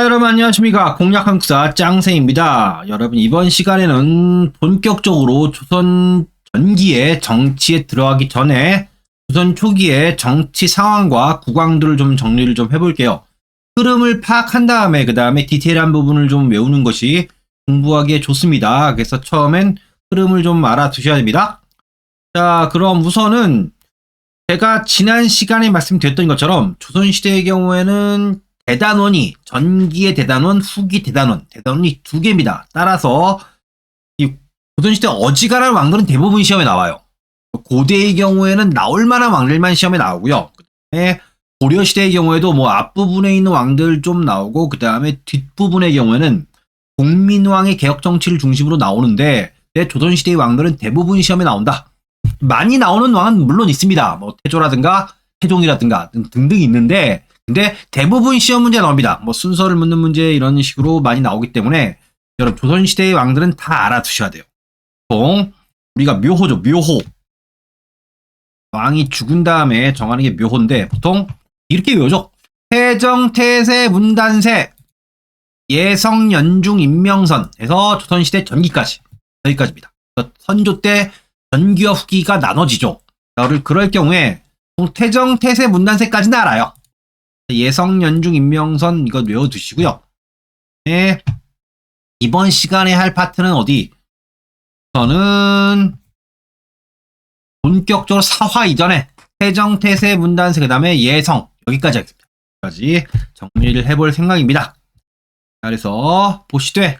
여러분 안녕하십니까. 공략한국사 짱생입니다. 여러분 이번 시간에는 본격적으로 조선 전기의 정치에 들어가기 전에 조선 초기의 정치 상황과 국왕들을 좀 정리를 좀 해볼게요. 흐름을 파악한 다음에 그 다음에 디테일한 부분을 좀 외우는 것이 공부하기에 좋습니다. 그래서 처음엔 흐름을 좀 알아두셔야 됩니다. 자, 그럼 우선은 제가 지난 시간에 말씀드렸던 것처럼 조선시대의 경우에는 대단원이 전기의 대단원, 후기 대단원이 두 개입니다. 따라서 이 조선시대 어지간한 왕들은 대부분 시험에 나와요. 고대의 경우에는 나올 만한 왕들만 시험에 나오고요. 그다음에 고려시대의 경우에도 뭐 앞부분에 있는 왕들 좀 나오고 그 다음에 뒷부분의 경우에는 공민왕의 개혁 정치를 중심으로 나오는데 조선시대의 왕들은 대부분 시험에 나온다. 많이 나오는 왕은 물론 있습니다. 뭐 태조라든가 태종이라든가 등등 있는데 근데 대부분 시험 문제 나옵니다. 뭐 순서를 묻는 문제 이런 식으로 많이 나오기 때문에 여러분 조선시대의 왕들은 다 알아두셔야 돼요. 보통 우리가 묘호죠. 묘호. 왕이 죽은 다음에 정하는 게 묘호인데 보통 이렇게 외우죠. 태정, 태세, 문단세, 예성, 연중, 임명선에서 조선시대 전기까지 여기까지입니다. 선조 때 전기와 후기가 나눠지죠. 그럴 경우에 태정, 태세, 문단세까지는 알아요. 예성, 연중, 임명선 이거 외워두시고요. 네. 이번 시간에 할 파트는 어디? 저는 본격적으로 사화 이전에 태정, 태세, 문단세 그 다음에 예성 여기까지 하겠습니다. 여기까지 정리를 해볼 생각입니다. 그래서 보시되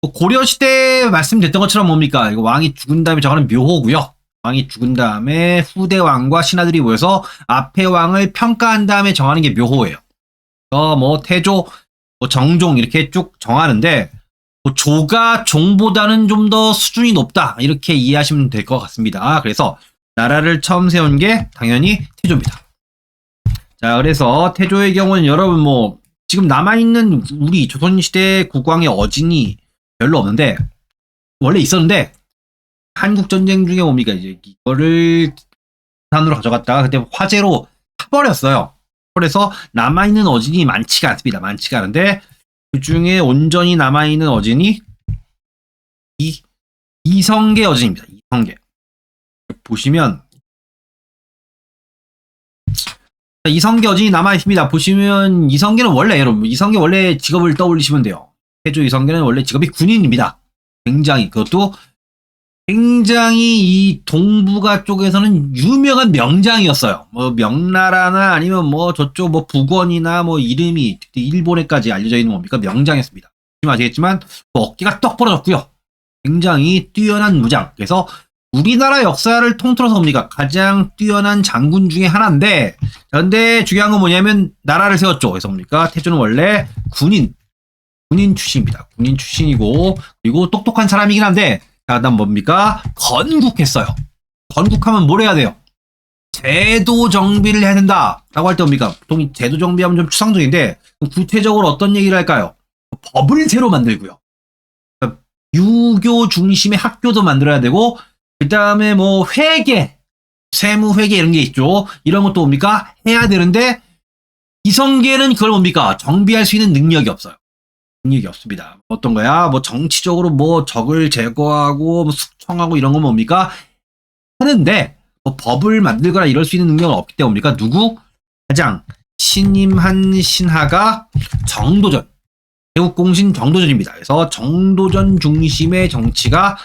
고려시대 말씀드렸던 것처럼 뭡니까? 이거 왕이 죽은 다음에 저거는 묘호고요. 왕이 죽은 다음에 후대 왕과 신하들이 모여서 앞의 왕을 평가한 다음에 정하는 게 묘호예요. 뭐 태조, 뭐 정종 이렇게 쭉 정하는데 뭐 조가 종보다는 좀 더 수준이 높다 이렇게 이해하시면 될 것 같습니다. 그래서 나라를 처음 세운 게 당연히 태조입니다. 자, 그래서 태조의 경우는 여러분 뭐 지금 남아있는 우리 조선시대 국왕의 어진이 별로 없는데 원래 있었는데 한국전쟁 중에 뭡니까 이제 이거를 부산으로 가져갔다가 그때 화재로 타버렸어요. 그래서 남아있는 어진이 많지가 않습니다. 많지가 않은데 그 중에 온전히 남아있는 어진이 이성계 어진입니다. 이성계 보시면 이성계 어진이 남아있습니다. 보시면 이성계는 원래 여러분 이성계 원래 직업을 떠올리시면 돼요. 태조 이성계는 원래 직업이 군인입니다. 그것도 굉장히 이 동북아 쪽에서는 유명한 명장이었어요. 뭐 명나라나 아니면 뭐 저쪽 뭐 북원이나 뭐 이름이 일본에까지 알려져 있는 뭡니까 명장이었습니다. 아시겠지만 뭐 어깨가 떡 벌어졌고요. 굉장히 뛰어난 무장. 그래서 우리나라 역사를 통틀어서 뭡니까 가장 뛰어난 장군 중에 하나인데 그런데 중요한 건 뭐냐면 나라를 세웠죠. 그래서 뭡니까 태조는 원래 군인 출신입니다. 군인 출신이고 그리고 똑똑한 사람이긴 한데 자, 그다음 뭡니까? 건국했어요. 건국하면 뭘 해야 돼요? 제도 정비를 해야 된다. 라고 할 때 뭡니까? 보통 제도 정비하면 좀 추상적인데 구체적으로 어떤 얘기를 할까요? 법을 새로 만들고요. 그러니까 유교 중심의 학교도 만들어야 되고 그 다음에 뭐 회계, 세무회계 이런 게 있죠. 이런 것도 뭡니까? 해야 되는데 이성계는 그걸 뭡니까? 정비할 수 있는 능력이 없어요. 능력이 없습니다. 어떤 거야? 뭐 정치적으로 뭐 적을 제거하고 뭐 숙청하고 이런 건 뭡니까? 하는데 뭐 법을 만들거나 이럴 수 있는 능력은 없기 때문에 뭡니까? 누구? 가장 신임한 신하가 정도전 대국공신 정도전입니다. 그래서 정도전 중심의 정치가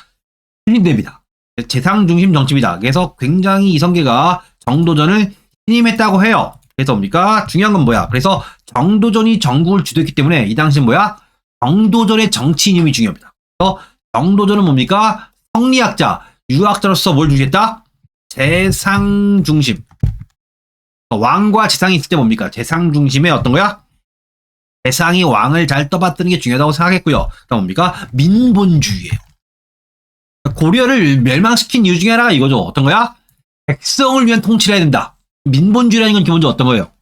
신임됩니다. 재상 중심 정치입니다. 그래서 굉장히 이성계가 정도전을 신임했다고 해요. 그래서 뭡니까? 중요한 건 뭐야? 그래서 정도전이 전국을 주도했기 때문에 이 당시 뭐야? 정도전의 정치인임이 중요합니다. 그래서 정도전은 뭡니까? 성리학자, 유학자로서 뭘 중시했다? 재상 중심. 왕과 재상이 있을 때 뭡니까? 재상 중심의 어떤 거야? 재상이 왕을 잘 떠받드는 게 중요하다고 생각했고요. 그다음 뭡니까? 민본주의예요. 고려를 멸망시킨 이유 중에 하나가 이거죠. 어떤 거야? 백성을 위한 통치를 해야 된다. 민본주의라는 건 기본적으로 어떤 거예요?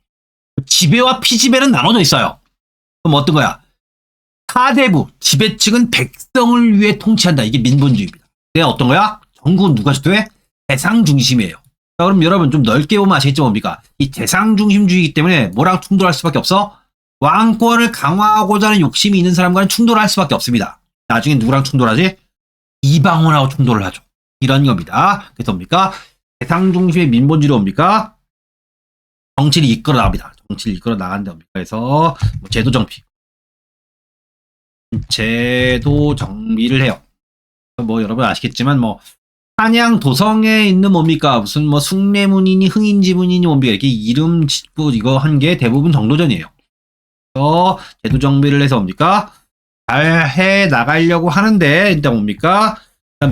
지배와 피지배는 나눠져 있어요. 그럼 어떤 거야? 하대부, 지배층은 백성을 위해 통치한다. 이게 민본주의입니다. 근데 어떤 거야? 전국은 누가 주도해? 대상 중심이에요. 자, 그럼 여러분 좀 넓게 보면 아시겠죠 뭡니까? 이 대상 중심주의이기 때문에 뭐랑 충돌할 수밖에 없어? 왕권을 강화하고자 하는 욕심이 있는 사람과는 충돌을 할 수밖에 없습니다. 나중에 누구랑 충돌하지? 이방원하고 충돌을 하죠. 이런 겁니다. 그래서 뭡니까? 대상 중심의 민본주의로 뭡니까? 정치를 이끌어 나갑니다. 정치를 이끌어 나간다 뭡니까? 그래서 뭐 제도 정비를 해요. 뭐 여러분 아시겠지만 뭐 한양 도성에 있는 뭡니까? 무슨 뭐 숭례문이니 흥인지문이니 뭡니까? 이렇게 이름 짓고 이거 한 게 대부분 정도전이에요. 그래서 제도 정비를 해서 뭡니까? 잘 해 나가려고 하는데 일단 뭡니까?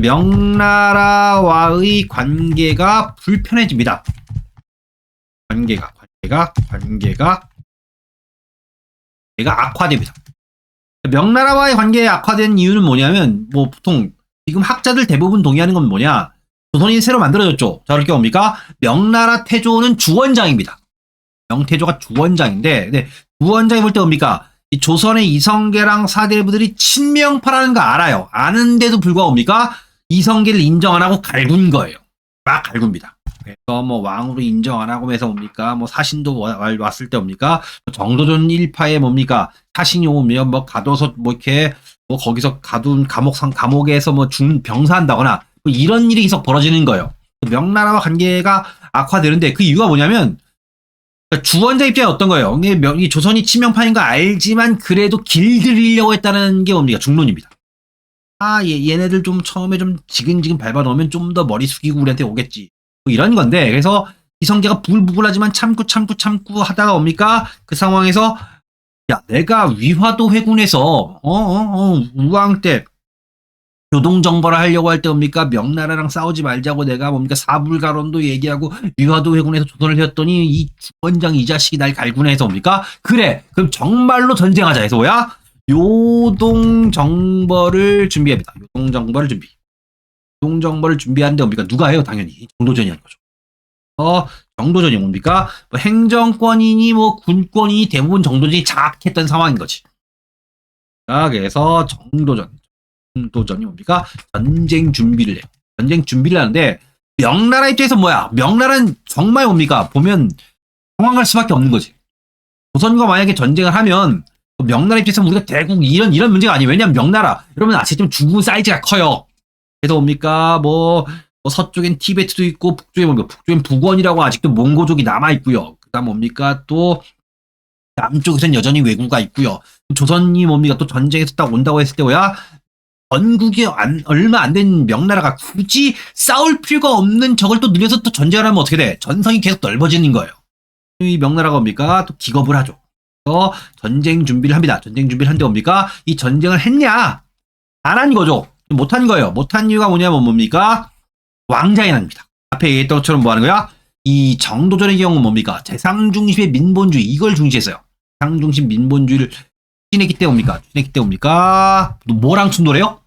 명나라와의 관계가 불편해집니다. 관계가 악화됩니다. 명나라와의 관계에 악화된 이유는 뭐냐면 뭐 보통 지금 학자들 대부분 동의하는 건 뭐냐? 조선이 새로 만들어졌죠. 자, 그렇게 뭡니까? 명나라 태조는 주원장입니다. 명태조가 주원장인데, 네, 주원장이 볼 때 뭡니까? 이 조선의 이성계랑 사대부들이 친명파라는 거 알아요. 아는데도 불구하고 뭡니까? 이성계를 인정 안 하고 갈군 거예요. 막 갈굽니다. 그래서 뭐 왕으로 인정 안 하고 해서 뭡니까? 뭐 사신도 왔을 때 뭡니까? 정도전 일파에 뭡니까? 사신이 오면 뭐 가둬서 뭐 이렇게 뭐 거기서 가둔 감옥에서 뭐 병사한다거나 뭐 이런 일이 계속 벌어지는 거예요. 명나라와 관계가 악화되는데 그 이유가 뭐냐면 주원자 입장이 어떤 거예요? 이 조선이 친명파인 거 알지만 그래도 길들이려고 했다는 게 뭡니까? 중론입니다. 얘네들 좀 처음에 좀 지근지근 밟아 넣으면 좀 더 머리 숙이고 우리한테 오겠지. 뭐 이런 건데, 그래서 이성계가 부글부글하지만 참고 하다가 뭡니까? 그 상황에서, 야, 내가 위화도 회군에서, 우왕 때, 교동정벌을 하려고 할 때 뭡니까? 명나라랑 싸우지 말자고 내가 뭡니까? 사불가론도 얘기하고 위화도 회군에서 조선을 해왔더니 이 주원장 이 자식이 날 갈구해서 뭡니까? 그래, 그럼 정말로 전쟁하자 해서 뭐야? 요동정벌을 준비합니다. 요동정벌을 준비하는데 뭡니까? 누가 해요? 당연히 정도전이 하는 거죠. 정도전이 뭡니까? 뭐 행정권이니 뭐 군권이니 대부분 정도전이 장악했던 상황인 거지. 자, 그래서 정도전이 뭡니까? 전쟁 준비를 해요. 전쟁 준비를 하는데 명나라 입장에서 뭐야? 명나라는 정말 뭡니까? 보면 당황할 수밖에 없는 거지. 조선과 만약에 전쟁을 하면 명나라 입장에서 우리가 대국 이런 문제가 아니에요. 왜냐면 명나라 여러분 아시겠지만 중국 사이즈가 커요. 그래서 뭡니까 뭐 서쪽엔 티베트도 있고 북쪽엔 북원이라고 아직도 몽고족이 남아 있고요. 그다음 뭡니까 또 남쪽에선 여전히 왜구가 있고요. 조선이 뭡니까 또 전쟁에서 딱 온다고 했을 때 뭐야 전국이 얼마 안 된 명나라가 굳이 싸울 필요가 없는 적을 또 늘려서 또 전쟁을 하면 어떻게 돼? 전성이 계속 넓어지는 거예요. 이 명나라가 뭡니까 또 기겁을 하죠. 전쟁 준비를 합니다. 전쟁 준비를 한데 뭡니까? 이 전쟁을 했냐? 안 한 거죠. 못한 거예요. 못한 이유가 뭐냐면 뭡니까? 왕자연합니다. 앞에 얘기했던 것처럼 뭐 하는 거야? 이 정도전의 경우는 뭡니까? 재상 중심의 민본주의 이걸 중시했어요. 재상 중심 민본주의를 추진했기 때문에 뭡니까? 뭐랑 충돌해요?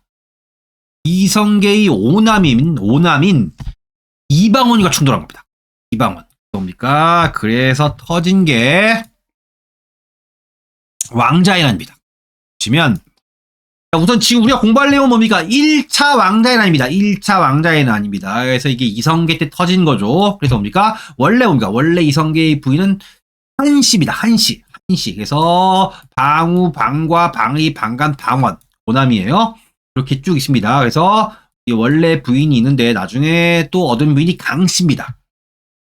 이성계의 오남인 이방원이가 충돌한 겁니다. 이방원. 뭡니까? 그래서 터진 게 왕자연합니다. 보시면 우선 지금 우리가 공부할 내용은 뭡니까? 1차 왕자연합입니다. 1차 왕자연합입니다. 그래서 이게 이성계 때 터진 거죠. 그래서 뭡니까? 원래 이성계의 부인은 한씨입니다. 한씨. 그래서 방우, 방과, 방의, 방간, 방원. 오남이에요. 이렇게 쭉 있습니다. 그래서 원래 부인이 있는데 나중에 또 얻은 부인이 강씨입니다.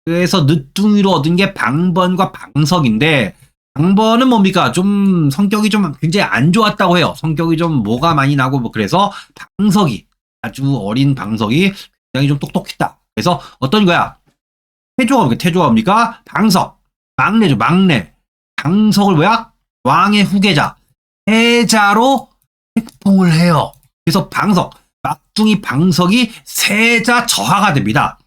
그래서 늦둥이로 얻은 게 방번과 방석인데 방번은 뭡니까? 좀 성격이 좀 굉장히 안 좋았다고 해요. 성격이 좀 뭐가 많이 나고 뭐 그래서 방석이 아주 어린 방석이 굉장히 좀 똑똑했다. 그래서 어떤 거야? 태조가 뭡니까? 방석. 막내죠. 막내. 방석을 뭐야? 왕의 후계자. 세자로 책봉을 해요. 그래서 방석. 막둥이 방석이 세자 저하가 됩니다.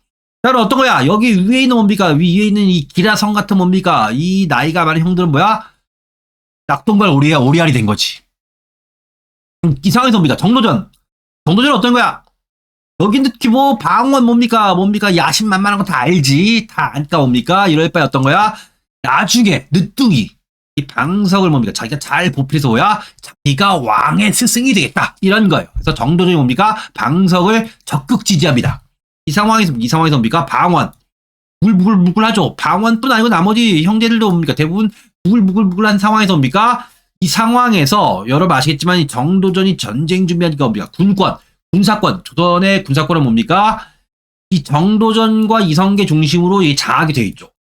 자, 그럼 어떤 거야? 여기 위에 있는 뭡니까? 위에 있는 이 기라성 같은 뭡니까? 이 나이가 많은 형들은 뭐야? 낙동발 오리알이 된 거지. 이상해서 뭡니까? 정도전은 어떤 거야? 여긴 특히 뭐 방원 뭡니까? 야심만만한 거 다 알지. 다 안까 뭡니까? 이럴 바에 어떤 거야? 나중에 늦둥이 이 방석을 뭡니까? 자기가 잘 보필해서 뭐야? 자기가 왕의 스승이 되겠다. 이런 거예요. 그래서 정도전이 뭡니까? 방석을 적극 지지합니다. 이 상황에서 뭡니까? 방원. 부글부글하죠. 방원뿐 아니고 나머지 형제들도 뭡니까? 대부분 부글부글부글한 상황에서 뭡니까? 이 상황에서 여러분 아시겠지만 이 정도전이 전쟁 준비하니까 뭡니까? 군권, 군사권, 조선의 군사권은 뭡니까? 이 정도전과 이성계 중심으로 이 장악이 되어 있죠.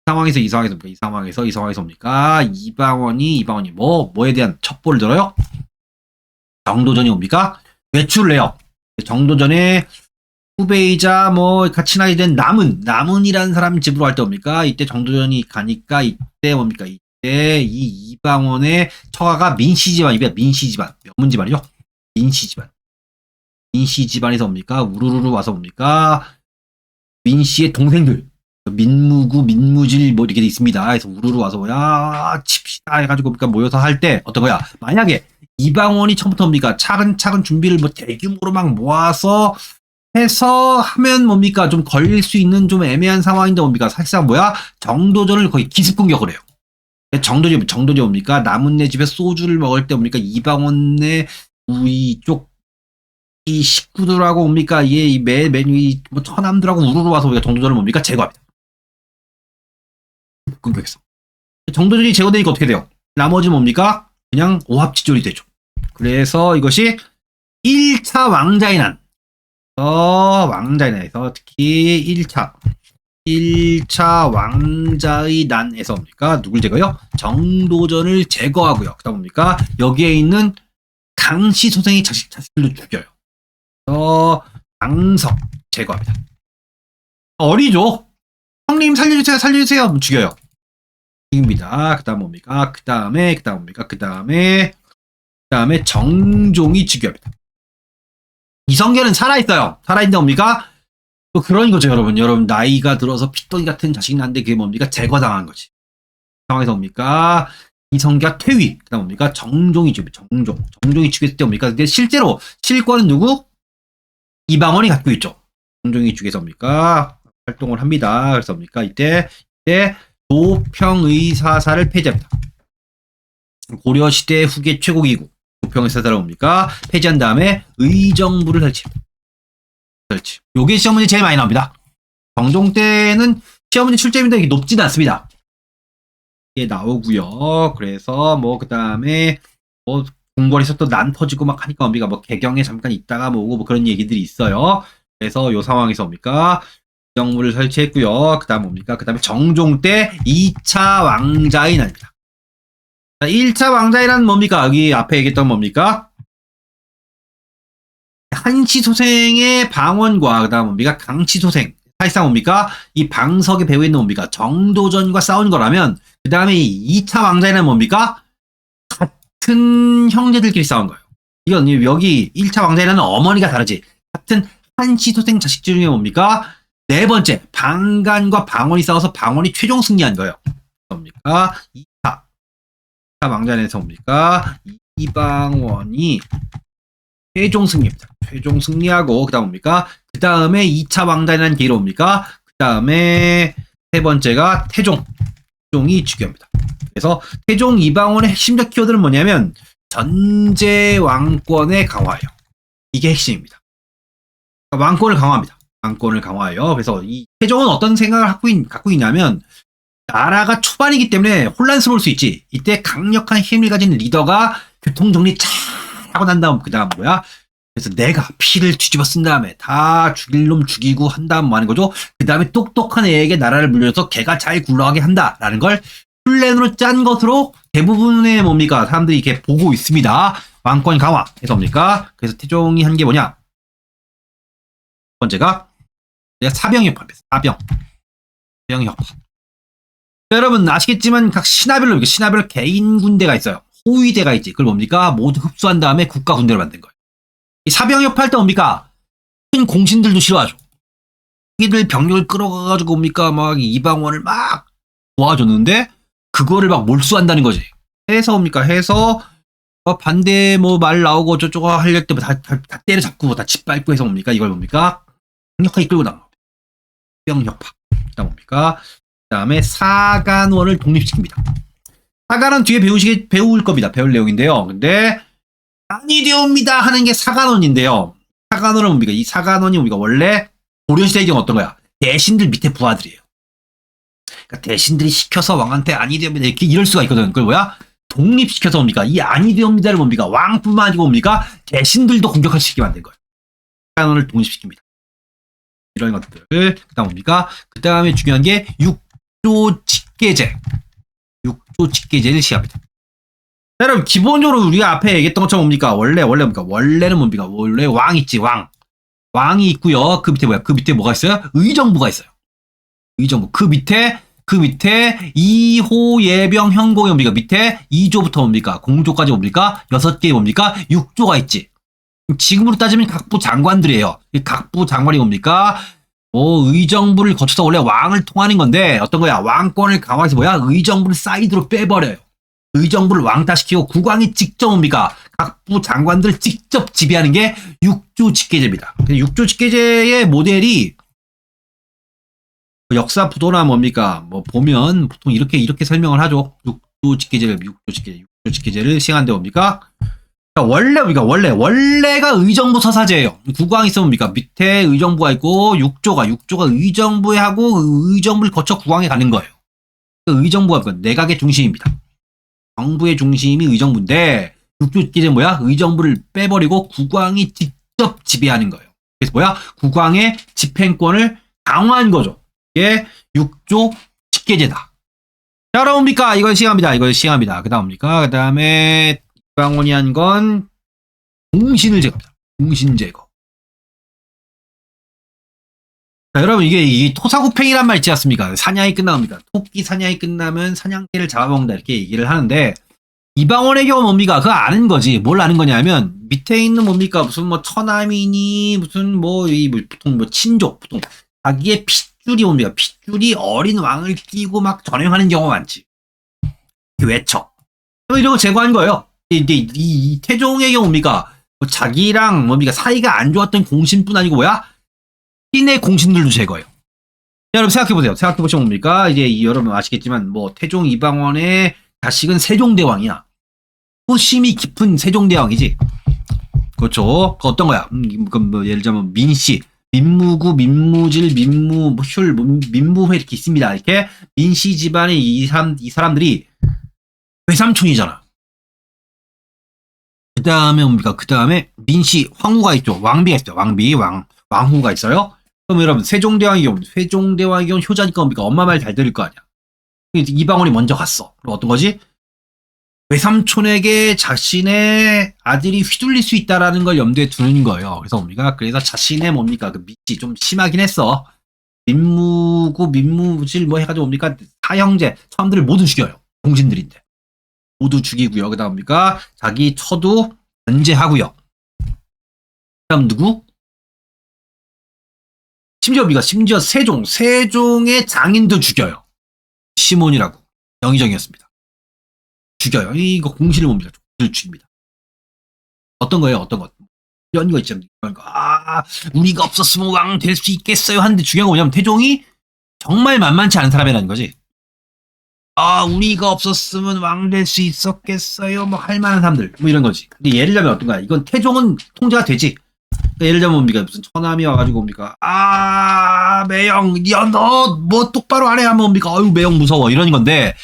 이 상황에서 뭡니까? 이방원이 뭐에 대한 첩보를 들어요? 정도전이 뭡니까? 외출을 해요. 정도전에 후배이자 뭐 같이 나이 된 남은이라는 사람 집으로 갈 때 뭡니까? 이때 정도전이 가니까 이때 뭡니까? 이때 이 이방원의 처가가 민씨 집안입니다. 민씨 집안. 명문 집안이죠? 민씨 집안. 민씨 집안에서 뭡니까? 우르르 와서 뭡니까? 민씨의 동생들. 민무구, 민무질 뭐 이렇게 돼 있습니다. 그래서 우르르 와서 뭐야 칩시다 해가지고 뭡니까 모여서 할 때 어떤 거야? 만약에 이방원이 처음부터 뭡니까? 차근차근 준비를 뭐 대규모로 막 모아서 해서 하면 뭡니까? 좀 걸릴 수 있는 좀 애매한 상황인데 뭡니까? 사실상 뭐야? 정도전을 거의 기습 공격을 해요. 정도전 뭡니까? 남은네 집에 소주를 먹을 때 뭡니까? 이방원네 이쪽 이 식구들하고 뭡니까? 뭐 처남들하고 우르르 와서 우리가 정도전을 뭡니까? 제거합니다. 공격했어. 정도전이 제거되니까 어떻게 돼요? 나머지 뭡니까? 그냥 오합지졸이 되죠. 그래서 이것이 1차 왕자의 난. 왕자의 난에서 특히 1차 왕자의 난에서 뭡니까? 누굴 제거요? 정도전을 제거하고요. 그 다음 뭡니까? 여기에 있는 강씨 소생의 자식들도 죽여요. 강석 제거합니다. 어리죠? 형님 살려주세요. 죽여요. 죽입니다. 그 다음 뭡니까? 그 다음에 정종이 죽여합니다. 이성계는 살아있어요. 살아있는데 뭡니까? 또 그런 거죠, 여러분. 여러분, 나이가 들어서 핏덩이 같은 자식 낳는데 그게 뭡니까? 제거당한 거지. 상황에서 뭡니까? 이성계가 퇴위. 그 다음 뭡니까? 정종이 죽여요. 정종이 죽였을 때 뭡니까? 근데 실제로 실권은 누구? 이방원이 갖고 있죠. 정종이 죽여서 뭡니까? 활동을 합니다. 그래서 뭡니까? 이때 도평의사사를 폐지합니다. 고려시대 후계 최고기구 도평의사사를 뭡니까? 폐지한 다음에 의정부를 설치합니다. 요게 시험 문제 제일 많이 나옵니다. 정종 때는 시험 문제 출제비도 이게 높지는 않습니다. 이게 나오고요. 그래서 뭐 그 다음에 뭐 궁궐에서 또 난 터지고 막 하니까 뭡니까? 뭐 개경에 잠깐 있다가 뭐 오고 뭐 그런 얘기들이 있어요. 그래서 요 상황에서 뭡니까? 의정부를 설치했고요. 그 다음 뭡니까? 그 다음에 정종 때 2차 왕자의 날입니다. 1차 왕자의 날은 뭡니까? 여기 앞에 얘기했던 뭡니까? 한시 소생의 방언과 그 다음 뭡니까? 강시 소생. 사실상 뭡니까? 이 방석의 배후에 있는 뭡니까? 정도전과 싸운 거라면 그 다음에 2차 왕자에는 뭡니까? 같은 형제들끼리 싸운 거예요. 이건 여기 1차 왕자에는 어머니가 다르지. 같은 한시 소생 자식 중에 뭡니까? 네 번째 방간과 방언이 싸워서 방언이 최종 승리한 거예요. 뭡니까? 2차 왕자에서 뭡니까? 이방원이 최종 승리입니다. 최종 승리하고 그다음 뭡니까? 그 다음에 2차 왕자라는 계기로 뭡니까? 그 다음에 세 번째가 태종이 중요합니다. 그래서 태종 이방원의 핵심적 키워드는 뭐냐면 전제 왕권의 강화예요. 이게 핵심입니다. 왕권을 강화합니다. 왕권을 강화해요. 그래서 이 태종은 어떤 생각을 갖고 있냐면 나라가 초반이기 때문에 혼란스러울 수 있지. 이때 강력한 힘을 가진 리더가 교통정리 잘 하고 난 다음 그 다음 뭐야? 그래서 내가 피를 뒤집어 쓴 다음에 다 죽일 놈 죽이고 한 다음 뭐 하는 거죠? 그 다음에 똑똑한 애에게 나라를 물려서 걔가 잘 굴러가게 한다라는 걸 플랜으로 짠 것으로 대부분의 뭡니까? 사람들이 이렇게 보고 있습니다. 왕권 강화. 그래서 뭡니까? 그래서 태종이 한 게 뭐냐? 첫 번째가 사병협합입니다. 사병협합. 여러분 아시겠지만 각 신하별로 개인 군대가 있어요. 호위대가 있지. 그걸 뭡니까? 모두 흡수한 다음에 국가 군대를 만든 거예요. 이 사병협할 때 뭡니까? 큰 공신들도 싫어하죠. 자기들 병력을 끌어가가지고 뭡니까? 막 이방원을 막 도와줬는데 그거를 막 몰수한다는 거지. 해서 뭡니까? 해서 반대 뭐 말 나오고 저쪽으로 하려고 때 다 때려잡고 다 짓밟고 해서 뭡니까? 이걸 뭡니까? 강력하게 끌고 나가. 사병협합. 그다음 뭡니까? 그다음에 사간원을 독립시킵니다. 사간원 뒤에 배울 겁니다. 배울 내용인데요. 근데 아니 되옵니다 하는 게 사간원인데요. 사간원은 뭡니까? 이 사간원이 우리가 원래 고려시대의 경우 어떤 거야? 대신들 밑에 부하들이에요. 그러니까 대신들이 시켜서 왕한테 아니 되옵니다. 이렇게 이럴 수가 있거든. 그걸 뭐야? 독립시켜서 뭡니까? 이 아니 되옵니다를 뭡니까? 왕뿐만 아니고 뭡니까? 대신들도 공격할 수 있게 만든 거예요. 사연을 독립시킵니다. 이런 것들. 그다음 뭡니까? 그 다음에 중요한 게 육조 직계제. 육조 직계제를 시합니다. 자, 여러분 기본적으로 우리가 앞에 얘기했던 것처럼 뭡니까? 원래 뭡니까? 원래는 뭡니까? 원래 왕 있지 왕. 왕이 있고요. 그 밑에 뭐야? 그 밑에 뭐가 있어요? 의정부가 있어요. 의정부. 그 밑에 2호 예병 현공이 뭡니까? 밑에 2조부터 뭡니까? 공조까지 뭡니까? 6개 뭡니까? 6조가 있지. 지금으로 따지면 각부 장관들이에요. 이 각부 장관이 뭡니까? 의정부를 거쳐서 원래 왕을 통하는 건데 어떤 거야? 왕권을 강화해서 뭐야? 의정부를 사이드로 빼버려요. 의정부를 왕따시키고 국왕이 직접 뭡니까? 각부 장관들을 직접 지배하는 게 육조 직계제입니다. 육조 직계제의 모델이 역사 부도나 뭡니까? 뭐 보면 보통 이렇게 설명을 하죠. 육조 직계제를 시행한데 뭡니까? 원래가 의정부 서사제예요. 국왕이 있으면 뭡니까? 밑에 의정부가 있고 육조가 의정부에 하고 의정부를 거쳐 국왕에 가는 거예요. 의정부가 내각의 중심입니다. 정부의 중심이 의정부인데 육조 직계제는 뭐야? 의정부를 빼버리고 국왕이 직접 지배하는 거예요. 그래서 뭐야? 국왕의 집행권을 강화한 거죠. 이게 육조 직계제다. 자, 그럼 뭡니까? 이걸 시행합니다. 그 다음 뭡니까? 그 다음에 이방원이 한 건 공신을 제거합니다. 공신 제거. 자, 여러분 이게 토사구팽이란 말 있지 않습니까? 사냥이 끝나옵니까? 토끼 사냥이 끝나면 사냥개를 잡아먹는다 이렇게 얘기를 하는데 이방원의 경우 뭡니까? 그거 아는 거지. 뭘 아는 거냐면 밑에 있는 뭡니까? 무슨 뭐 처남이니 무슨 보통 친족 보통 자기의 핏줄이 뭡니까? 핏줄이 어린 왕을 끼고 막 전행하는 경우가 많지. 외척. 이런 거 제거한 거예요. 이 태종의 경우 뭡니까? 자기랑 뭡니까? 사이가 안 좋았던 공신뿐 아니고 뭐야? 신의 공신들도 제거해요. 여러분 생각해보세요. 생각해보시면 뭡니까? 이제 여러분 아시겠지만 뭐 태종 이방원의 자식은 세종대왕이야. 호심이 깊은 세종대왕이지. 그렇죠. 그 어떤 거야? 뭐 예를 들자면 민씨, 민무구, 민무질, 민무휴, 민무회 이렇게 있습니다. 이렇게 민씨 집안의 이 사람들이 외삼촌이잖아. 그 다음에 뭡니까? 그 다음에 민씨, 황후가 있죠. 왕비가 있어요. 왕후가 있어요. 그럼 여러분 세종대왕의 경우 효자니까 뭡니까? 엄마 말 잘 들을 거 아니야. 이방원이 먼저 갔어. 그럼 어떤 거지? 외삼촌에게 자신의 아들이 휘둘릴 수 있다라는 걸 염두에 두는 거예요. 그래서 뭡니까? 그래서 자신의 뭡니까? 그 밑이 좀 심하긴 했어. 민무구, 민무질 뭐 해가지고 뭡니까? 사형제, 사람들을 모두 죽여요. 공신들인데. 모두 죽이고요. 그 다음 뭡니까? 자기 처도 변제하고요. 그 다음 누구? 심지어 세종의 장인도 죽여요. 시몬이라고. 영의정이었습니다. 죽여요. 이거 공신을 뭡니까? 공신을 죽입니다. 어떤 거예요? 어떤 것? 이런 거 있잖아요. 우리가 없었으면 왕 될 수 있겠어요? 하는데 중요한 거 뭐냐면 태종이 정말 만만치 않은 사람이라는 거지. 우리가 없었으면 왕 될 수 있었겠어요? 뭐 할 만한 사람들. 뭐 이런 거지. 근데 예를 들면 어떤 거야? 이건 태종은 통제가 되지. 그러니까 예를 들면 뭡니까? 무슨 처남이 와가지고 뭡니까? 매영, 너 뭐 똑바로 안 해? 하면 뭡니까? 매영 무서워. 이런 건데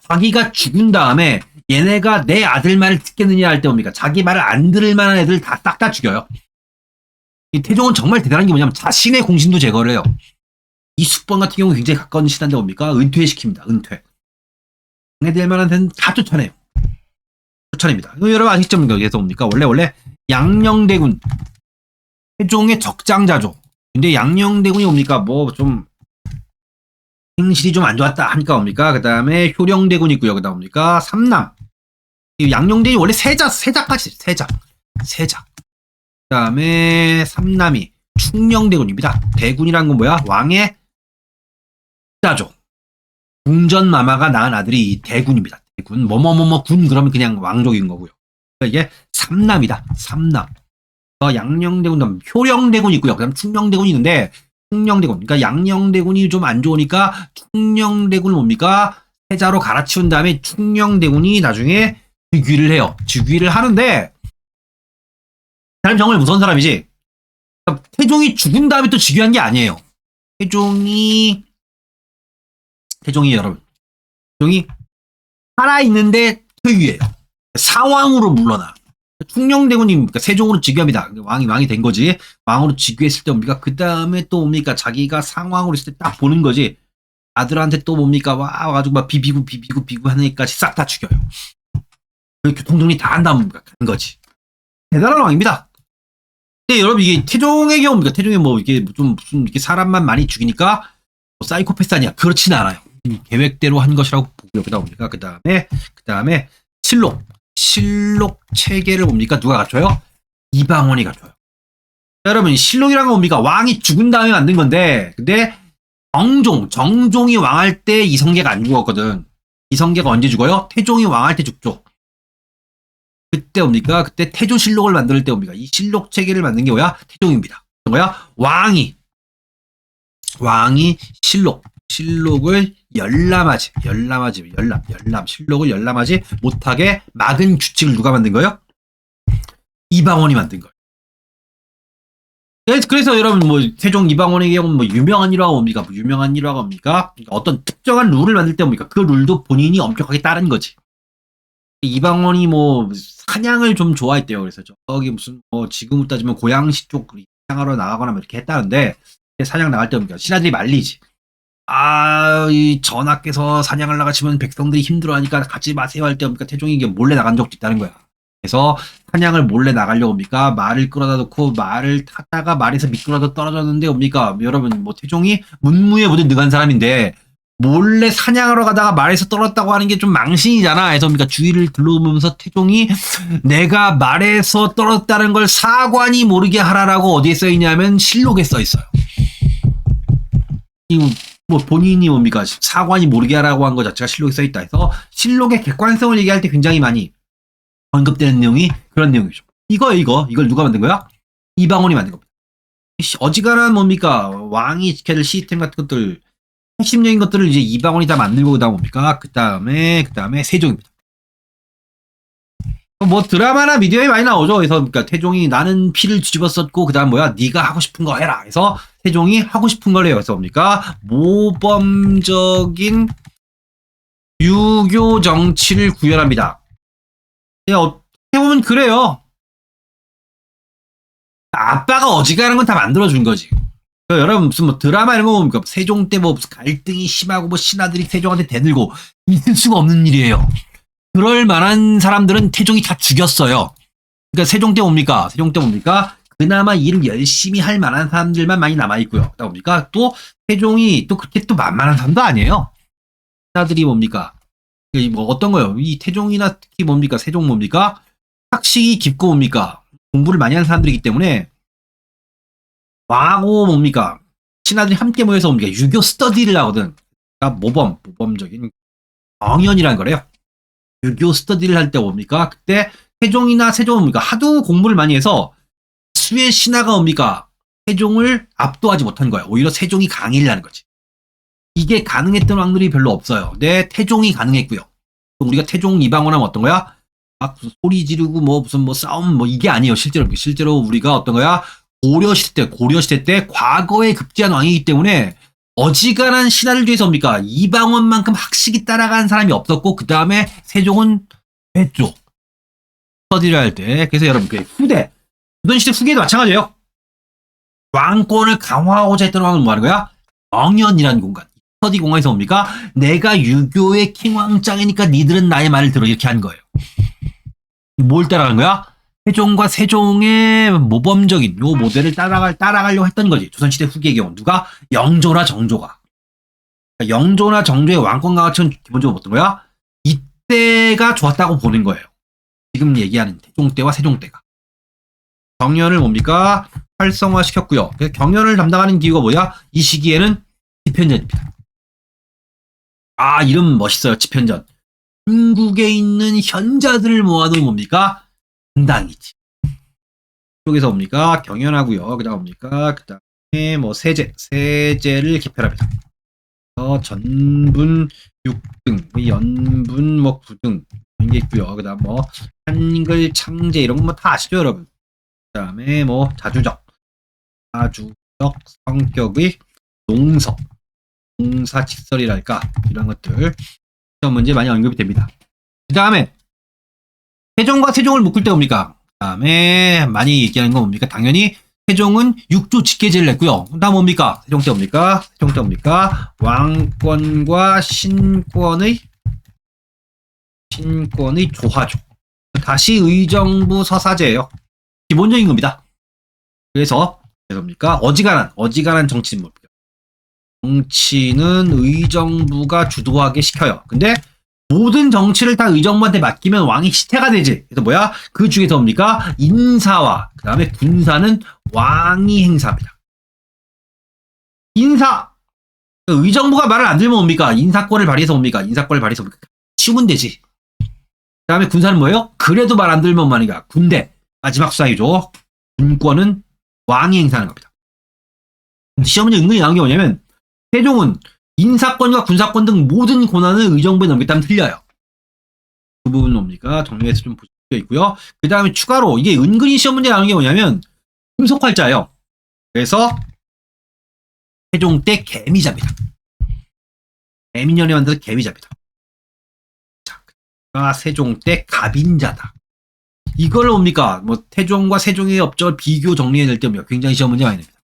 자기가 죽은 다음에 얘네가 내 아들 말을 듣겠느냐 할 때 뭡니까? 자기 말을 안 들을 만한 애들 싹 다 죽여요. 이 태종은 정말 대단한 게 뭐냐면 자신의 공신도 제거를 해요. 이숙번 같은 경우 굉장히 가까운 신한데 뭡니까? 은퇴시킵니다. 은퇴. 애들 만한 데는 다 쫓아내요. 쫓아냅니다. 여러분 아시죠? 그래서 뭡니까? 원래 양녕대군 태종의 적장자죠. 근데 양녕대군이 뭡니까? 뭐 좀 행실이 좀 안 좋았다 하니까 뭡니까? 그 다음에 효령대군이 있고요. 그 다음 뭡니까? 삼남. 양녕대군이 원래 세자까지 세자. 그 다음에 삼남이 충녕대군입니다. 대군이란 건 뭐야? 왕의 자죠. 궁전마마가 낳은 아들이 대군입니다. 대군. 군 그러면 그냥 왕족인 거고요. 그러니까 이게 삼남이다. 삼남. 양녕대군, 다음 효령대군이 있고요. 그 다음 충녕대군이 있는데 충녕대군. 그러니까 양녕대군이 좀 안 좋으니까 충녕대군을 뭡니까? 세자로 갈아치운 다음에 충녕대군이 나중에 즉위를 해요. 즉위를 하는데 사람 정말 무서운 사람이지. 태종이 죽은 다음에 또 즉위한 게 아니에요. 태종이 태종이 여러분. 태종이 살아있는데 퇴위해요. 상황으로 물러나. 충녕대군이 그러니까 세종으로 즉위합니다. 왕이 된 거지. 왕으로 즉위했을 때 뭡니까? 그 다음에 또 뭡니까? 자기가 상황으로 있을 때 딱 보는 거지. 아들한테 또 뭡니까? 와가지고 막 비비고 하니까지 싹 다 죽여요. 그 교통정리 다 한다면 뭡니까? 간 거지. 대단한 왕입니다. 근데 여러분 이게 태종의 경우입니까? 태종이 뭐 이게 좀 무슨 이렇게 사람만 많이 죽이니까 뭐 사이코패스 아니야? 그렇지는 않아요. 계획대로 한 것이라고 보고요. 그 다음에 실록 체계를 뭡니까? 누가 갖춰요? 이방원이 갖춰요. 여러분 실록이란 건 뭡니까? 왕이 죽은 다음에 만든 건데, 근데 정종이 왕할 때 이성계가 안 죽었거든. 이성계가 언제 죽어요? 태종이 왕할 때 죽죠. 그때 뭡니까? 그때 태조실록을 만들 때 뭡니까? 이 실록 체계를 만든 게 뭐야? 태종입니다. 뭐야? 왕이 실록을 실록을 열람하지 못하게 막은 규칙을 누가 만든 거예요? 이방원이 만든 거예요. 그래서 여러분 뭐 세종 이방원의 경우 뭐 유명한 일화가 뭡니까? 그러니까 어떤 특정한 룰을 만들 때 뭡니까? 그 룰도 본인이 엄격하게 따른 거지. 이방원이 뭐 사냥을 좀 좋아했대요. 그래서 저기 무슨 뭐 지금으로 따지면 고양시 쪽 사냥하러 나가거나 뭐 이렇게 했다는데 사냥 나갈 때 뭡니까? 신하들이 말리지. 이 전하께서 사냥을 나가시면 백성들이 힘들어하니까 가지 마세요 할 때 뭡니까? 태종이 이게 몰래 나간 적도 있다는 거야. 그래서 사냥을 몰래 나가려고 뭡니까? 말을 끌어다 놓고 말을 타다가 말에서 미끄러져 떨어졌는데 뭡니까? 여러분 뭐 태종이 문무에 모두 능한 사람인데 몰래 사냥하러 가다가 말에서 떨어졌다고 하는 게 좀 망신이잖아. 그래서 뭡니까? 주위를 둘러보면서 태종이 내가 말에서 떨어졌다는 걸 사관이 모르게 하라라고 어디에 써 있냐면 실록에 써 있어요. 뭐 본인이 뭡니까? 사관이 모르게 하라고 한 것 자체가 실록에 써 있다 해서 실록의 객관성을 얘기할 때 굉장히 많이 언급되는 내용이 그런 내용이죠. 이걸 누가 만든 거야? 이방원이 만든 겁니다. 어지간한 뭡니까? 왕이 지켜야 될 시스템 같은 것들, 핵심적인 것들을 이제 이방원이 다 만들고 그다음 뭡니까? 그 다음에 세종입니다. 뭐 드라마나 미디어에 많이 나오죠. 그래서 그러니까 태종이 나는 피를 뒤집어 썼고 그다음 뭐야? 네가 하고 싶은 거 해라. 그래서 태종이 하고 싶은 걸 해요. 그래서 뭡니까? 모범적인 유교 정치를 구현합니다. 어떻게 보면 그래요. 아빠가 어지간한 건 다 만들어준 거지. 여러분 무슨 뭐 드라마 이런 거 뭡니까? 세종 때 뭐 무슨 갈등이 심하고 뭐 신하들이 세종한테 대들고 있을 수가 없는 일이에요. 그럴 만한 사람들은 태종이 다 죽였어요. 그러니까 세종 때 뭡니까? 그나마 일을 열심히 할 만한 사람들만 많이 남아있고요. 그다 뭡니까? 또 세종이 또 그렇게 또 만만한 사람도 아니에요. 신하들이 뭡니까? 뭐 어떤 거요? 이 태종이나 특히 뭡니까? 세종 뭡니까? 학식이 깊고 뭡니까? 공부를 많이 하는 사람들이기 때문에 왕하고 뭡니까? 신하들이 함께 모여서 뭡니까? 유교 스터디를 하거든. 그러니까 모범적인 정연이라는 거래요. 유교 스터디를 할 때 뭡니까? 그때 세종이나 세종은 뭡니까? 하도 공부를 많이 해서 수의 신하가 뭡니까? 세종을 압도하지 못한 거야. 오히려 세종이 강의를 하는 거지. 이게 가능했던 왕들이 별로 없어요. 네, 태종이 가능했고요. 우리가 태종 이방원하면 어떤 거야? 막 소리 지르고 뭐 무슨 뭐 싸움 뭐 이게 아니에요. 실제로 우리가 어떤 거야? 고려시대 때 과거에 급제한 왕이기 때문에 어지간한 신하들 중에서 뭡니까? 이방원만큼 학식이 따라간 사람이 없었고 그 다음에 세종은 했죠. 스터디를 할 때. 그래서 여러분 그 후대 조선시대 후기에도 마찬가지예요. 왕권을 강화하고자 했던 왕은 뭐 하는 거야? 정연이라는 공간. 스터디 공간에서 뭡니까? 내가 유교의 킹왕짱이니까 니들은 나의 말을 들어 이렇게 한 거예요. 뭘 따라가는 거야? 세종과 세종의 모범적인 요 모델을 따라가려고 했던 거지. 조선시대 후기의 경우 누가? 영조나 정조가. 그러니까 영조나 정조의 왕권 강화처는 기본적으로 어떤 거야? 이때가 좋았다고 보는 거예요. 지금 얘기하는 태종 때와 세종 때가. 경연을 뭡니까? 활성화시켰고요. 그래서 경연을 담당하는 기구가 뭐야? 이 시기에는 집현전입니다. 이름 멋있어요. 집현전. 중국에 있는 현자들을 모아놓은 뭡니까? 분당이지. 쪽에서 뭡니까? 경연하고요. 그다음 뭡니까? 그다음에 뭐 세제를 개편합니다. 전분 6등, 연분 뭐 9등 이런 게 있고요. 그다음 뭐 한글 창제 이런 거 뭐 다 아시죠, 여러분? 그다음에 뭐 자주적 성격의 농서. 공사직설이랄까 이런 것들 시험 문제 많이 언급이 됩니다. 그 다음에 세종과 세종을 묶을 때 뭡니까? 그 다음에 많이 얘기하는 건 뭡니까? 당연히 세종은 육조 직계제를 냈고요. 다음 뭡니까? 세종 때 뭡니까? 세종 때 뭡니까? 왕권과 신권의 조화죠. 다시 의정부 서사제예요. 기본적인 겁니다. 그래서 뭡니까? 어지간한 정치는 뭡니까? 정치는 의정부가 주도하게 시켜요. 근데 모든 정치를 다 의정부한테 맡기면 왕이 시태가 되지. 그래서 뭐야? 그 중에서 뭡니까? 인사와 그 다음에 군사는 왕이 행사합니다. 인사! 의정부가 말을 안 들으면 뭡니까? 인사권을 발휘해서 뭡니까? 치우면 되지. 그 다음에 군사는 뭐예요? 그래도 말 안 들으면 말이야. 군대. 마지막 수상이죠. 군권은 왕이 행사하는 겁니다. 시험문제 은근히 나온 게 뭐냐면 세종은 인사권과 군사권 등 모든 권한을 의정부에 넘겼다면 틀려요. 그 부분은 뭡니까? 정리해서 좀 볼 수 있고요. 그 다음에 추가로 이게 은근히 시험 문제 나오는 게 뭐냐면 금속활자예요. 그래서 세종 때 개미자입니다. 개미년에 만들어서 개미자입니다. 자, 세종 때 갑인자다. 이걸 뭡니까? 뭐 태종과 세종의 업적을 비교 정리해낼 때 뭡니까? 굉장히 시험 문제 많이 냅니다.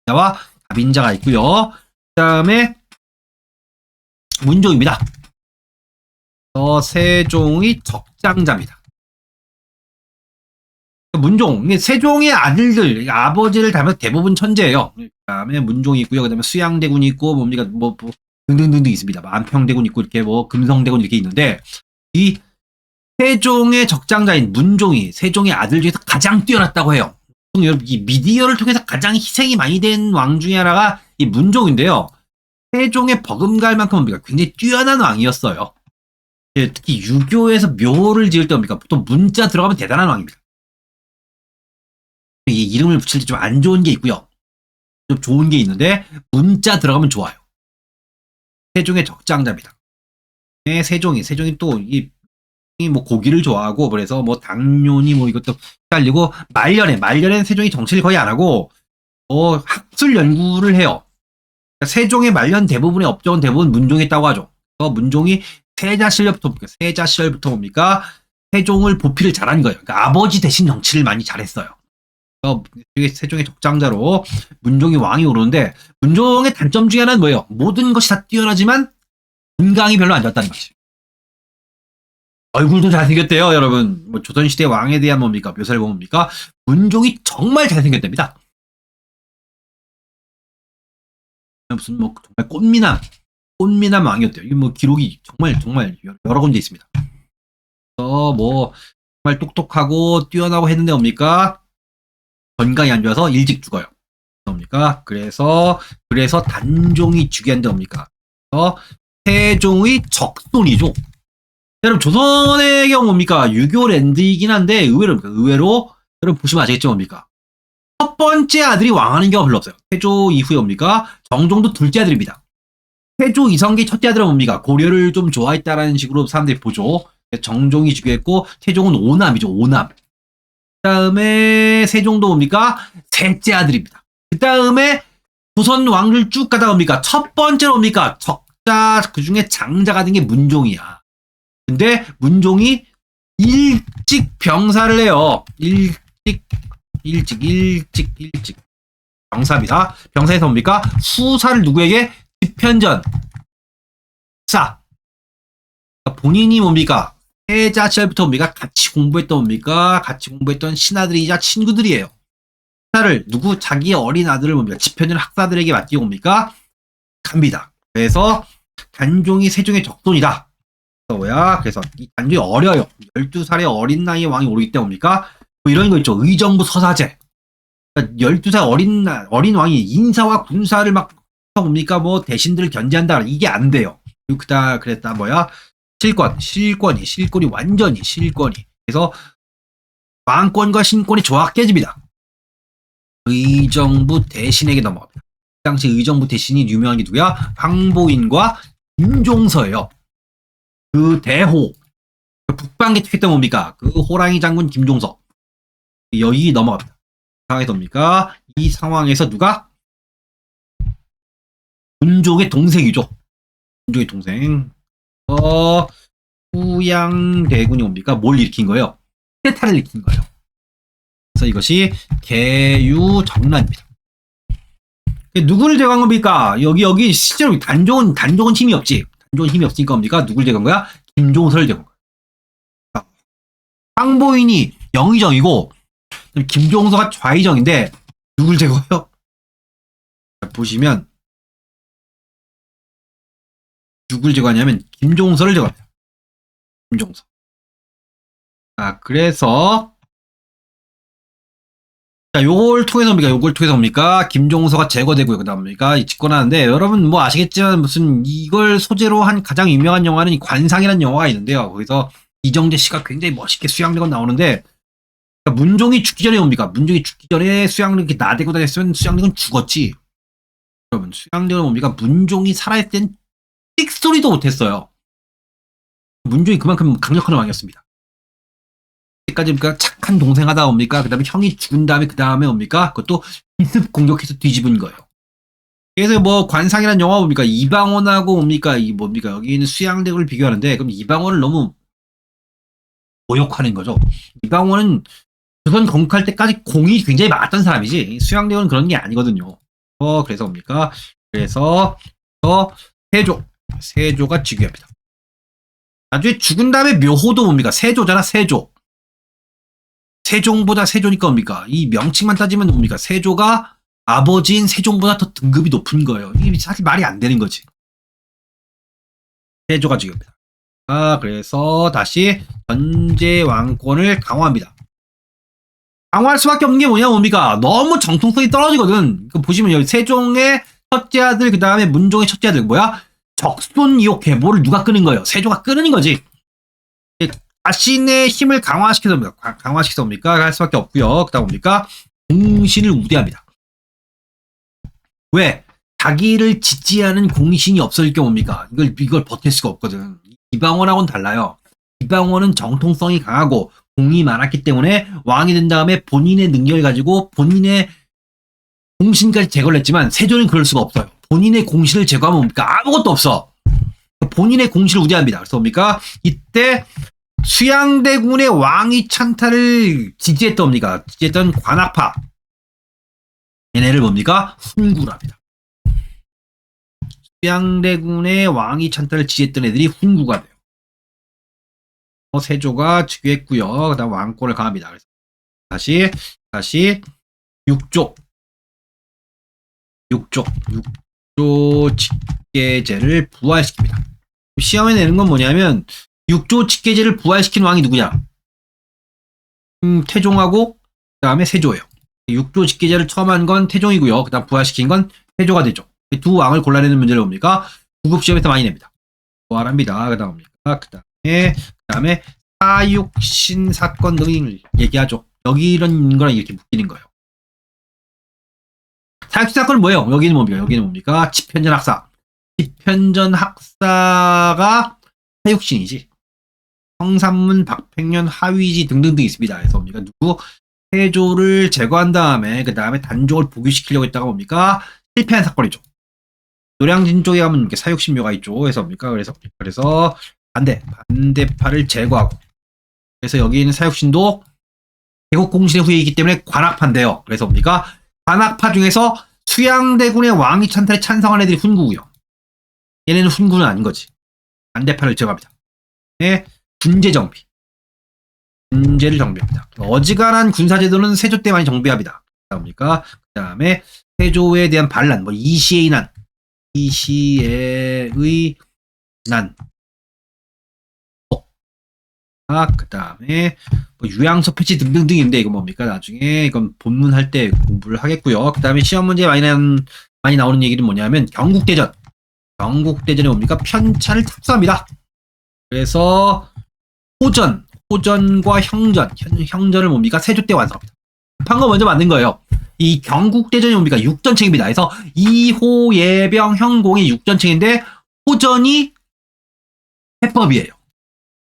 자와 갑인자가 있고요. 그 다음에 문종입니다. 세종의 적장자입니다. 문종, 세종의 아들들, 아버지를 닮아서 대부분 천재예요. 그 다음에 문종이 있고요. 그 다음에 수양대군이 있고, 뭡니까, 뭐 등등등등 있습니다. 안평대군 있고, 이렇게 금성대군 이렇게 있는데, 이 세종의 적장자인 문종이 세종의 아들 중에서 가장 뛰어났다고 해요. 이 미디어를 통해서 가장 희생이 많이 된 왕 중에 하나가 이 문종인데요. 세종의 버금갈 만큼 뭡니까? 굉장히 뛰어난 왕이었어요. 특히 유교에서 묘를 지을 때 뭡니까? 보통 문자 들어가면 대단한 왕입니다. 이 이름을 붙일 때 좀 안 좋은 게 있고요. 좀 좋은 게 있는데 문자 들어가면 좋아요. 세종의 적장자입니다. 네, 세종이 또 뭐 고기를 좋아하고 그래서 뭐 당뇨니 뭐 이것도 잘리고 말년엔 세종이 정치를 거의 안 하고 학술 연구를 해요. 세종의 말년 대부분의 업적은 대부분 문종이 했다고 하죠. 문종이 세자 시절부터 뭡니까? 세종을 보필을 잘한 거예요. 그러니까 아버지 대신 정치를 많이 잘했어요. 세종의 적장자로 문종이 왕이 오르는데 문종의 단점 중에 하나는 뭐예요? 모든 것이 다 뛰어나지만 건강이 별로 안 좋았다는 거지. 얼굴도 잘생겼대요, 여러분. 뭐 조선시대 왕에 대한 뭡니까? 묘사를 보면 뭡니까? 문종이 정말 잘생겼답니다. 무슨 뭐 정말 꽃미남 왕이었대요. 이 뭐 기록이 정말 여러 군데 있습니다. 뭐 정말 똑똑하고 뛰어나고 했는데 뭡니까? 건강이 안 좋아서 일찍 죽어요. 뭡니까? 그래서 단종이 즉위한데 뭡니까? 세종의 적손이죠. 여러분 조선의 경우 뭡니까? 유교랜드이긴 한데 의외로 여러분 보시면 아시겠죠 뭡니까? 첫 번째 아들이 왕하는 경우가 별로 없어요. 태조 이후에 뭡니까? 정종도 둘째 아들입니다. 태조 이성계 첫째 아들은 뭡니까? 고려를 좀 좋아했다라는 식으로 사람들이 보죠. 정종이 즉위했고 태종은 오남이죠. 오남. 그 다음에 세종도 뭡니까? 셋째 아들입니다. 그 다음에 조선 왕을 쭉 가다 뭡니까? 첫 번째로 뭡니까? 적자 그 중에 장자가 된 게 문종이야. 근데 문종이 일찍 병사를 해요. 일찍 병사입니다. 병사에서 뭡니까? 후사를 누구에게? 집현전 사. 본인이 뭡니까? 세자 시절부터 뭡니까? 같이 공부했던 신하들이자 친구들이에요. 후사를 자기의 어린 아들을 뭡니까? 집현전 학사들에게 맡기고 뭡니까? 갑니다. 그래서 단종이 세종의 적손이다. 그래서 이 단종이 어려요. 12살의 어린 나이에 왕이 오르기 때문에 뭡니까? 뭐 이런 거 있죠. 의정부 서사제. 그러니까 12살 어린 왕이 인사와 군사를 막 뭡니까? 뭐 대신들을 견제한다. 이게 안 돼요. 그랬다 뭐야? 실권이 완전히 실권이. 그래서 왕권과 신권이 조화가 깨집니다. 의정부 대신에게 넘어갑니다. 그 당시 의정부 대신이 유명한 게 누구야? 황보인과 김종서예요. 그 대호, 북방계 택했던 뭡니까? 그 호랑이 장군 김종서. 여기 넘어갑니다. 상황에서 뭡니까? 이 상황에서 누가? 문종의 동생이죠. 문종의 동생. 후양대군이 뭡니까? 뭘 일으킨 거예요? 쿠데타를 일으킨 거예요. 그래서 이것이 개유정란입니다. 누구를 제거한 겁니까? 여기 실제로 단종은 힘이 없지. 단종은 힘이 없으니까 뭡니까? 누굴 제거한 거야? 김종서를 제거한 거야. 황보인이 영의정이고 김종서가 좌의정인데 누굴 제거해요? 보시면 누굴 제거하냐면 김종서를 제거합니다. 김종서. 그래서 자, 요걸 통해서 뭡니까? 김종서가 제거되고요. 그다음 뭡니까? 집권하는데 여러분 뭐 아시겠지만 무슨 이걸 소재로 한 가장 유명한 영화는 관상이라는 영화가 있는데요. 거기서 이정재 씨가 굉장히 멋있게 수양대군 나오는데 그러니까 문종이 죽기 전에 뭡니까? 문종이 죽기 전에 수양대군 이렇게 나대고 다녔으면 수양대군 죽었지. 여러분 수양대군 뭡니까? 문종이 살아있을 땐 삑소리도 못했어요. 문종이 그만큼 강력한 왕이었습니다. 까지 뭡니까? 착한 동생 하다 뭡니까? 그 다음에 형이 죽은 다음에 그 다음에 뭡니까? 그것도 기습 공격해서 뒤집은 거예요. 그래서 뭐 관상이라는 영화 뭡니까? 이방원하고 뭡니까? 여기 있는 수양대군을 비교하는데 그럼 이방원을 너무 모욕하는 거죠. 이방원은 조선 건국할 때까지 공이 굉장히 많았던 사람이지 수양대군은 그런 게 아니거든요. 그래서 뭡니까? 그래서 세조가 즉위합니다. 나중에 죽은 다음에 묘호도 뭡니까? 세조잖아, 세조. 세종보다 세조니까 뭡니까? 이 명칭만 따지면 뭡니까? 세조가 아버지인 세종보다 더 등급이 높은 거예요. 이게 사실 말이 안 되는 거지. 세조가 즉위합니다. 그래서 다시 전제 왕권을 강화합니다. 강화할 수밖에 없는 게 뭡니까? 너무 정통성이 떨어지거든. 보시면 여기 세종의 첫째 아들, 그 다음에 문종의 첫째 아들, 적손이옥 계보를 누가 끄는 거예요? 세조가 끄는 거지. 자신의 힘을 강화시켜서 뭡니까? 할 수밖에 없고요. 그 다음 뭡니까? 공신을 우대합니다. 왜? 자기를 지지하는 공신이 없어질 경우 뭡니까? 이걸 버틸 수가 없거든. 이방원하고는 달라요. 이방원은 정통성이 강하고 공이 많았기 때문에 왕이 된 다음에 본인의 능력을 가지고 본인의 공신까지 제거를 했지만 세조는 그럴 수가 없어요. 본인의 공신을 제거하면 뭡니까? 아무것도 없어. 본인의 공신을 우대합니다. 그래서 뭡니까? 이때 수양대군의 왕위 찬탈을 지지했던 관악파 얘네를 뭡니까? 훈구랍니다. 수양대군의 왕위 찬탈을 지지했던 애들이 훈구가 돼요. 세조가 즉위했고요. 그다음 왕권을 강합니다. 그래서 다시 육조 직계제를 부활시킵니다. 시험에 내는 건 뭐냐면 육조 직계제를 부활시킨 왕이 누구냐? 태종하고 그 다음에 세조예요. 육조 직계제를 처음 한 건 태종이고요. 그 다음 부활시킨 건 세조가 되죠. 두 왕을 골라내는 문제를 뭡니까? 구급 시험에서 많이 냅니다. 부활합니다. 그 다음 뭡니까? 그 다음에 사육신 사건 등을 얘기하죠. 여기 이런 거랑 이렇게 묶이는 거예요. 사육신 사건은 뭐예요? 여기는 뭡니까? 집현전 학사. 집현전 학사가 사육신이지. 성삼문, 박팽년, 하위지 등등등 있습니다. 그래서 뭡니까? 세조를 제거한 다음에 그 다음에 단종을 복위시키려고 했다가 뭡니까? 실패한 사건이죠. 노량진 쪽에 가면 이렇게 사육신묘가 있죠. 그래서 뭡니까? 그래서 반대파를 제거하고 그래서 여기 있는 사육신도 개국공신의 후예이기 때문에 관악파인데요. 그래서 뭡니까? 관악파 중에서 수양대군의 왕위 찬탈에 찬성한 애들이 훈구고요. 얘네는 훈구는 아닌 거지. 반대파를 제거합니다. 네, 군제정비. 군제를 정비합니다. 어지간한 군사제도는 세조 때 많이 정비합니다. 뭡니까? 그 다음에 세조에 대한 반란, 이시의 난. 이시의 난. 그 다음에 유양서 패치 등등등인데 이거 뭡니까? 나중에 이건 본문할 때 공부를 하겠고요. 그 다음에 시험 문제에 많이 나오는 얘기는 뭐냐면 경국대전. 경국대전에 뭡니까? 편차를 탑수합니다. 그래서 호전과 형전을 뭡니까? 세조 때 완성합니다. 급한 거 먼저 만든 거예요. 이 경국대전이 뭡니까? 육전책입니다. 그래서 이호, 예병, 형공이 육전책인데 호전이 해법이에요.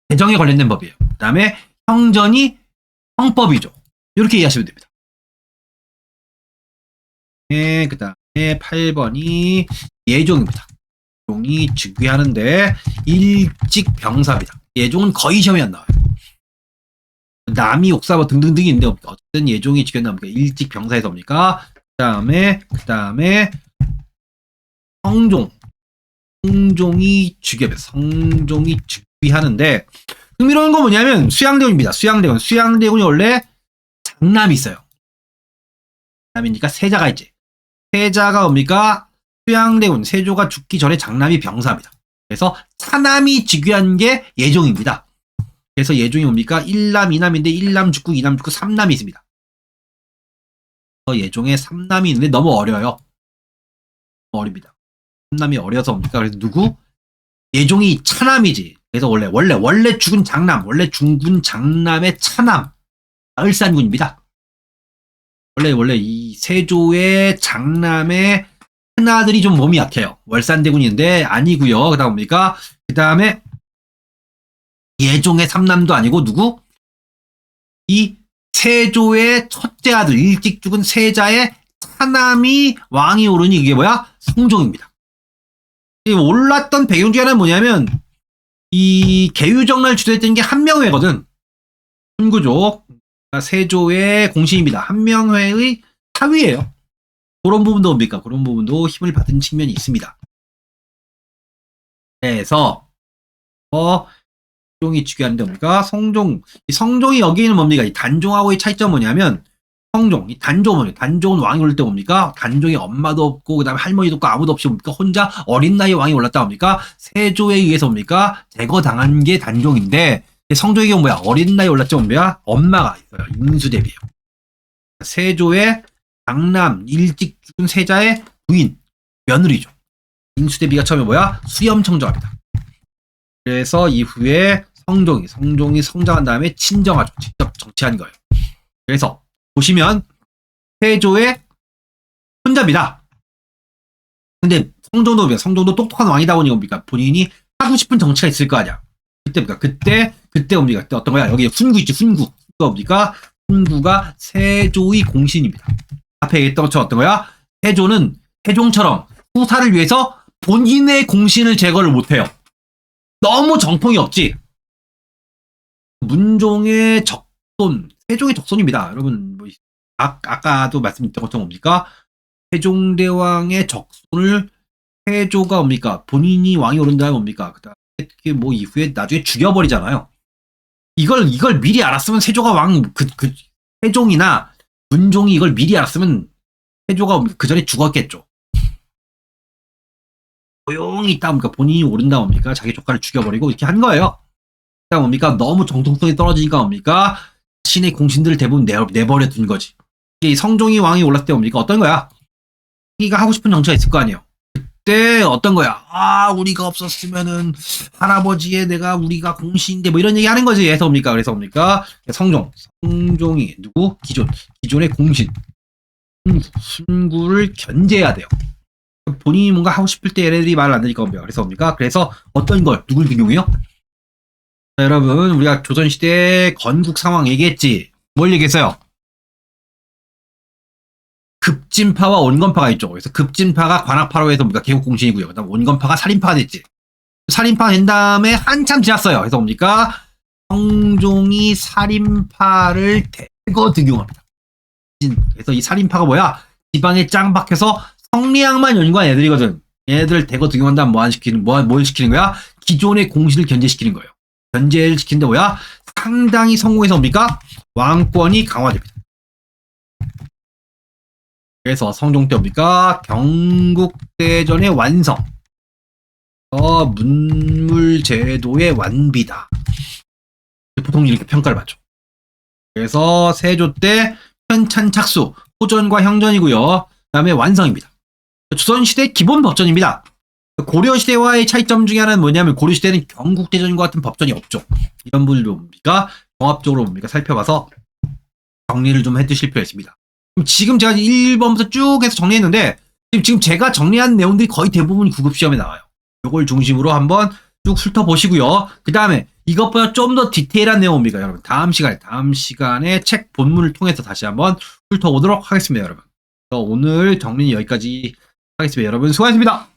대정에 관련된 법이에요. 그 다음에 형전이 형법이죠. 이렇게 이해하시면 됩니다. 그 다음 8번이 예종입니다. 예종이 즉위하는데 일찍 병사입니다. 예종은 거의 시험에 안 나와요. 남이 옥사 뭐 등등등이 있는데 어쨌든 예종이 즉위한다. 일찍 병사에서 옵니까? 그 다음에 성종이 성종이 즉위하는데 흥미로운 건 뭐냐면 수양대군입니다. 수양대군이 원래 장남이 있어요. 장남이니까 세자가 있지. 세자가 뭡니까? 수양대군 세조가 죽기 전에 장남이 병사입니다. 그래서 차남이 즉위한 게 예종입니다. 그래서 예종이 뭡니까? 1남, 2남인데 1남 죽고 2남 죽고 3남이 있습니다. 예종에 3남이 있는데 너무 어려요. 어립니다. 3남이 어려서 뭡니까? 그래서 누구? 예종이 차남이지. 그래서 원래 죽은 장남, 원래 죽은 장남의 차남, 을산군입니다. 원래 이 세조의 장남의 큰아들이 좀 몸이 약해요. 월산대군인데 아니고요. 그다음 뭡니까? 그다음에 예종의 삼남도 아니고 누구? 이 세조의 첫째 아들, 일찍 죽은 세자의 차남이 왕이 오르니 이게 뭐야? 성종입니다. 올랐던 배경 중에 하나는 뭐냐면 이 계유정날 주도했던 게 한명회거든. 훈구족. 세조의 공신입니다. 한명회의 사위예요. 그런 부분도 뭡니까? 그런 부분도 힘을 받은 측면이 있습니다. 그래서 성종이 즉위하는데 뭡니까? 성종이 여기는 뭡니까? 이 단종하고의 차이점 뭐냐면 이 단종은 왕이 오를 때 뭡니까? 단종이 엄마도 없고 그다음에 할머니도 없고 아무도 없이 뭡니까? 혼자 어린 나이에 왕이 올랐다 뭡니까? 세조에 의해서 뭡니까? 제거당한 게 단종인데 성종의 경우 뭐야? 어린 나이에 올랐죠 뭡니까? 엄마가 있어요. 인수대비예요. 세조의 장남 일찍 죽은 세자의 부인 며느리죠. 인수대비가 처음에 뭐야? 수염청정합니다. 그래서 이후에 성종이 성장한 다음에 친정하죠. 직접 정치한 거예요. 그래서 보시면 세조의 손자입니다. 근데 성종도 똑똑한 왕이다 보니 뭡니까? 본인이 하고 싶은 정치가 있을 거 아니야. 그때 뭡니까? 그때 어떤 거야? 여기 훈구 있지, 훈구가 뭡니까? 훈구가 세조의 공신입니다. 앞에 얘기했던 것처럼 어떤 거야? 세조는 세종처럼 후사를 위해서 본인의 공신을 제거를 못해요. 너무 정통이 없지. 문종의 적손, 세종의 적손입니다. 여러분, 아까도 말씀드렸던 것처럼 뭡니까? 세종대왕의 적손을 세조가 뭡니까? 본인이 왕이 오른 다음에 뭡니까? 그다음에 뭐 이후에 나중에 죽여버리잖아요. 이걸 미리 알았으면 세조가 세종이나 문종이 이걸 미리 알았으면 세조가 그 전에 죽었겠죠. 조용히 있다 뭡니까? 본인이 오른다 뭡니까? 자기 조카를 죽여버리고 이렇게 한 거예요. 그다음 뭡니까? 너무 정통성이 떨어지니까 뭡니까? 신의 공신들을 대부분 내버려 둔 거지. 이 성종이 왕이 올랐을 때 뭡니까? 어떤 거야? 자기가 하고 싶은 정치가 있을 거 아니에요. 그때 어떤 거야? 우리가 없었으면은 우리가 공신인데 뭐 이런 얘기 하는 거지. 그래서 뭡니까? 성종이 누구? 기존의 공신 훈구를 견제해야 돼요. 본인이 뭔가 하고 싶을 때 얘네들이 말을 안 들으니까 뭡니까? 그래서 어떤 걸 누굴 등용해요? 자, 여러분 우리가 조선시대 건국 상황 얘기했지. 뭘 얘기했어요? 급진파와 온건파가 있죠. 그래서 급진파가 관악파로 해서 뭡니까? 개국공신이고요. 그다음 온건파가 살인파가 됐지. 살인파가 된 다음에 한참 지났어요. 그래서 뭡니까? 성종이 살인파를 대거 등용합니다. 그래서 이 살인파가 뭐야? 지방에 짱 박혀서 성리학만 연구한 애들이거든. 얘네들을 대거 등용한 다음 뭘 시키는 거야? 기존의 공신을 견제시키는 거예요. 견제를 시키는데 뭐야? 상당히 성공해서 뭡니까? 왕권이 강화됩니다. 그래서 성종 때 뭡니까? 경국대전의 완성. 문물제도의 완비다. 보통 이렇게 평가를 받죠. 그래서 세조 때 편찬착수, 호전과 형전이고요. 그 다음에 완성입니다. 조선시대 기본 법전입니다. 고려시대와의 차이점 중에 하나는 뭐냐면 고려시대는 경국대전과 같은 법전이 없죠. 이런 부분도 뭡니까? 종합적으로 뭡니까? 살펴봐서 정리를 좀 해두실 필요가 있습니다. 지금 제가 1번부터 쭉 해서 정리했는데 지금 제가 정리한 내용들이 거의 대부분 구급시험에 나와요. 이걸 중심으로 한번 쭉 훑어보시고요. 그 다음에 이것보다 좀 더 디테일한 내용입니다. 여러분 다음 시간에 책 본문을 통해서 다시 한번 훑어보도록 하겠습니다. 여러분 오늘 정리는 여기까지 하겠습니다. 여러분 수고하셨습니다.